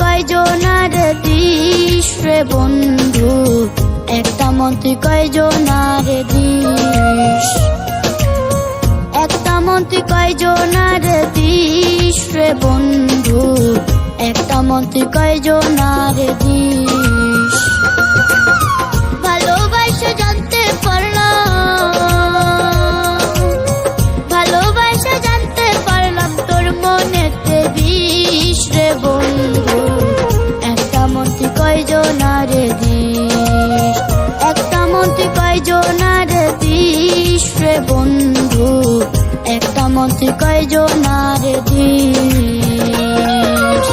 কয়জনার this রে বন্ধু, একটা মন তুই কয়জনার দিস, একটা মন তুই কয়জনার দিস রে বন্ধু, একটা মন তুই কয়জনার দিস। ভালোবাসা জানতে পারলাম, ভালোবাসা জানতে পারলাম তোর মনেতে বিষ রে বন্ধু, একটা মন তুই কয়জনার দিস, একটা মন তুই কয়জনার দিস রে বন্ধু, একটা মন তুই কয়জনার দিস।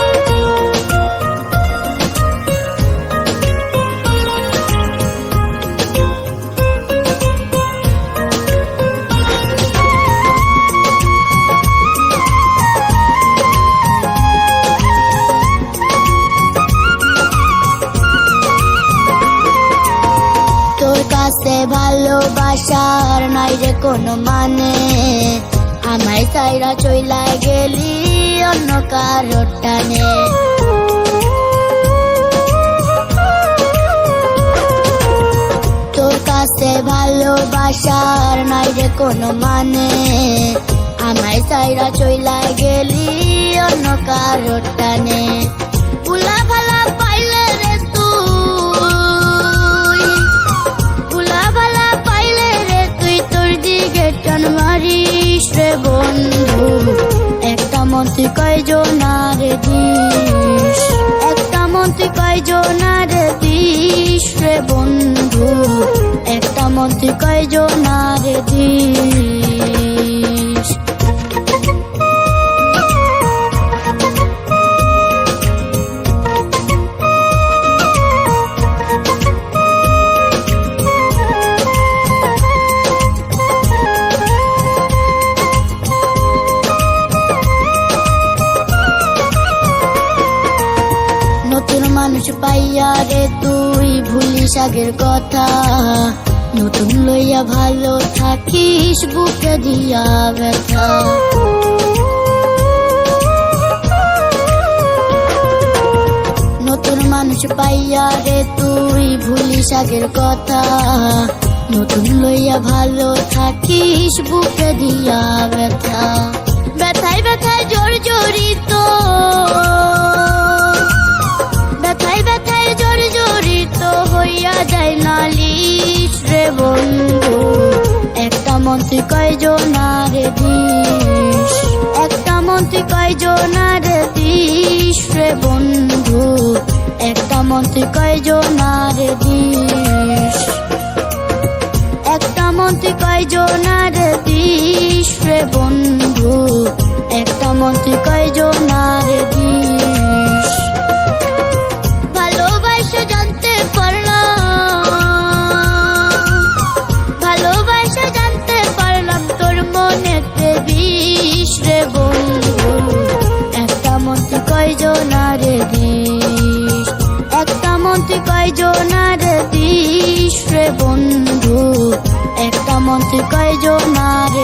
তোর কাছে ভালোবাসার নাই রে কোনো মানে, আমায় সাইরা চইলা গেলি অন্য কারোর টানে। তোর কাছে ভালোবাসার নাই রে কোনো মানে, আমায় সাইরা চইলা গেলি অন্য কারোর টানে। ফুলা ভালা পাইলে রে তুই, ফুলা ভালা পাইলে রে তুই তোর দিকে টান মারিস রে বন্ধু, একটা মন তুই কয়জনার দিস, একটা মন তুই কয়জনার দিস রে বন্ধু, একটা মন তুই কয়জনার দিস। নতুন মানুষ পাইয়া রে তুই ভুলিস আগের কথা, নতুন লইয়া ভালো থাকিস বুকে দিয়া ব্যথা। নতুন মানুষ পাইয়া রে তুই ভুলিস আগের কথা, নতুন লইয়া ভালো থাকিস বুকে দিয়া ব্যথা। ব্যথায় ব্যথায় জর্জরিত, ব্যথায় ব্যথায় জর্জরিত হইয়া যায় নালিশ রে বন্ধু, একটা মন তুই কয়জনার দিস, একটা মন তুই কয়জনার দিস রে বন্ধু, একটা মন তুই কয়জনার দিস, একটা মন তুই কয়জনার দিস রে বন্ধু, একটা মন তুই কয়জনার দিস। ভালোবাসা জানতে পারলাম, ভালোবাসা জানতে পারলাম তোর মনেতে বিষ রে বন্ধু, একটা মন তুই কয়জনার দিস, একটা মন তুই কয়জনার দিস রে বন্ধু, একটা মন তুই কয়জনার